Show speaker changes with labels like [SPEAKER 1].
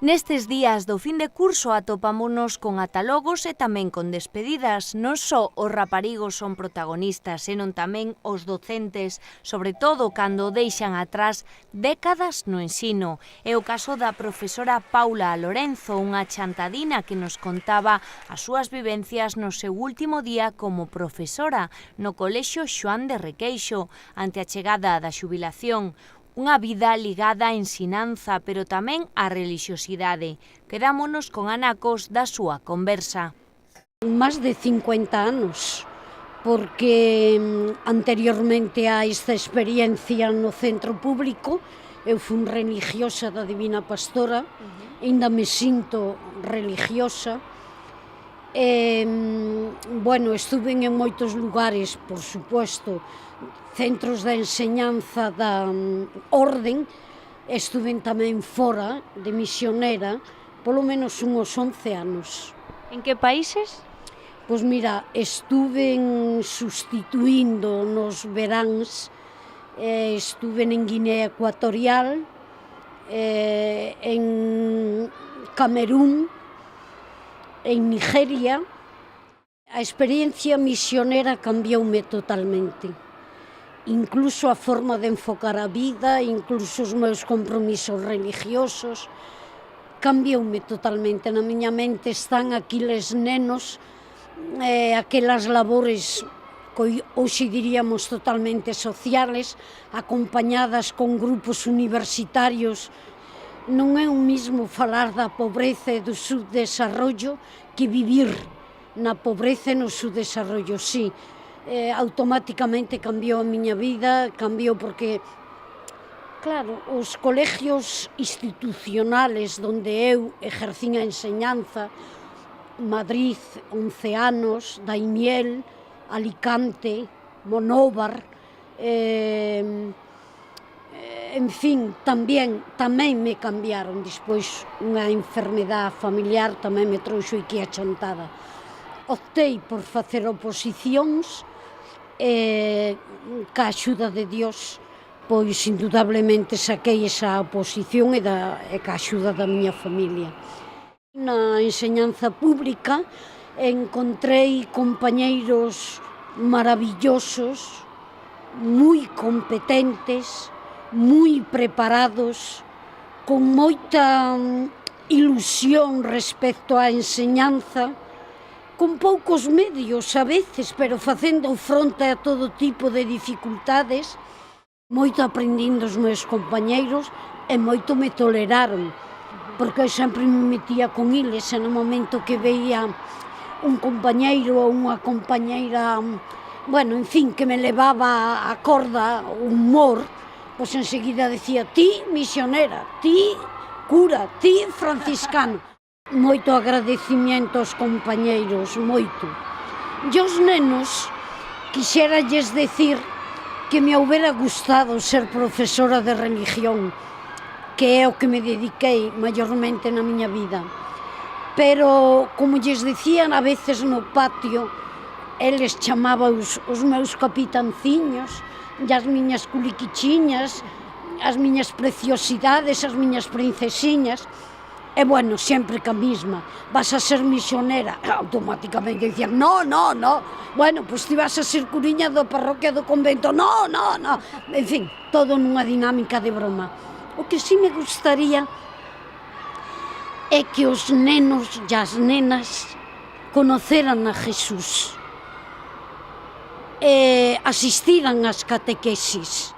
[SPEAKER 1] Nestes días do fin de curso atopámonos con atalogos e tamén con despedidas. Non só os raparigos son protagonistas, senón tamén os docentes, sobre todo cando deixan atrás décadas no ensino. É o caso da profesora Paula Lorenzo, unha chantadina que nos contaba as súas vivencias no seu último día como profesora no Colexio Xoán de Requeixo, ante a chegada da xubilación. Unha vida ligada á ensinanza, pero tamén á relixiosidade. Quedámonos con anacos da súa conversa.
[SPEAKER 2] Más de 50 anos, porque anteriormente a esta experiencia no centro público, eu fui religiosa da Divina Pastora, ainda me sinto religiosa. Bueno, estuve en moitos lugares, por suposto, centros de enseñanza da orden, estuve tamén fora de misionera, polo menos uns 11 anos.
[SPEAKER 1] En que países?
[SPEAKER 2] Pois mira, estuve sustituindo nos veráns, estuve en Guinea Ecuatorial, en Camerún, en Nigeria. A experiencia misionera cambioume totalmente. Incluso a forma de enfocar a vida, incluso os meus compromisos religiosos, cambioume totalmente. Na miña mente están aqueles nenos, aquelas labores que hoxe diríamos totalmente sociales, acompañadas con grupos universitarios. Non é o mismo falar da pobreza e do subdesarrollo que vivir na pobreza e no subdesarrollo, sí. Automáticamente cambiou a miña vida, cambiou porque, claro, os colegios institucionales onde eu exercín a enseñanza, Madrid, 11 anos, Daimiel, Alicante, Monóvar, en fin, tamén me cambiaron. Despois unha enfermedade familiar tamén me trouxo aquí a chantada. Optei por facer oposicións, ca axuda de Dios, pois indudablemente saquei esa oposición e ca axuda da miña familia. Na enseñanza pública encontrei compañeiros maravillosos, moi competentes, moi preparados, con moita ilusión respecto á enseñanza, con poucos medios a veces, pero facendo fronte a todo tipo de dificultades. Moito aprendín dos meus compañeiros e moito me toleraron, porque eu sempre me metía con eles e no momento que veía un compañeiro ou unha compañeira, bueno, en fin, que me levaba a corda, o humor, pois enseguida decía, ti misionera, ti cura, ti franciscano. Moito agradecimiento aos compañeiros, moito. E aos nenos, quixéralles decir que me houbera gustado ser profesora de religión, que é o que me dediquei maiormente na miña vida. Pero, como lles dicían a veces no patio, eles chamaban os meus capitanciños e as miñas culiquichiñas, as miñas preciosidades, as miñas princesiñas. E, bueno, sempre ca mesma, vas a ser misionera, automáticamente dicían, no. Bueno, pois ti vas a ser curiña da parroquia do convento, no. En fin, todo nunha dinámica de broma. O que sí me gustaría é que os nenos e as nenas conoceran a Jesús e asistiran ás catequesis.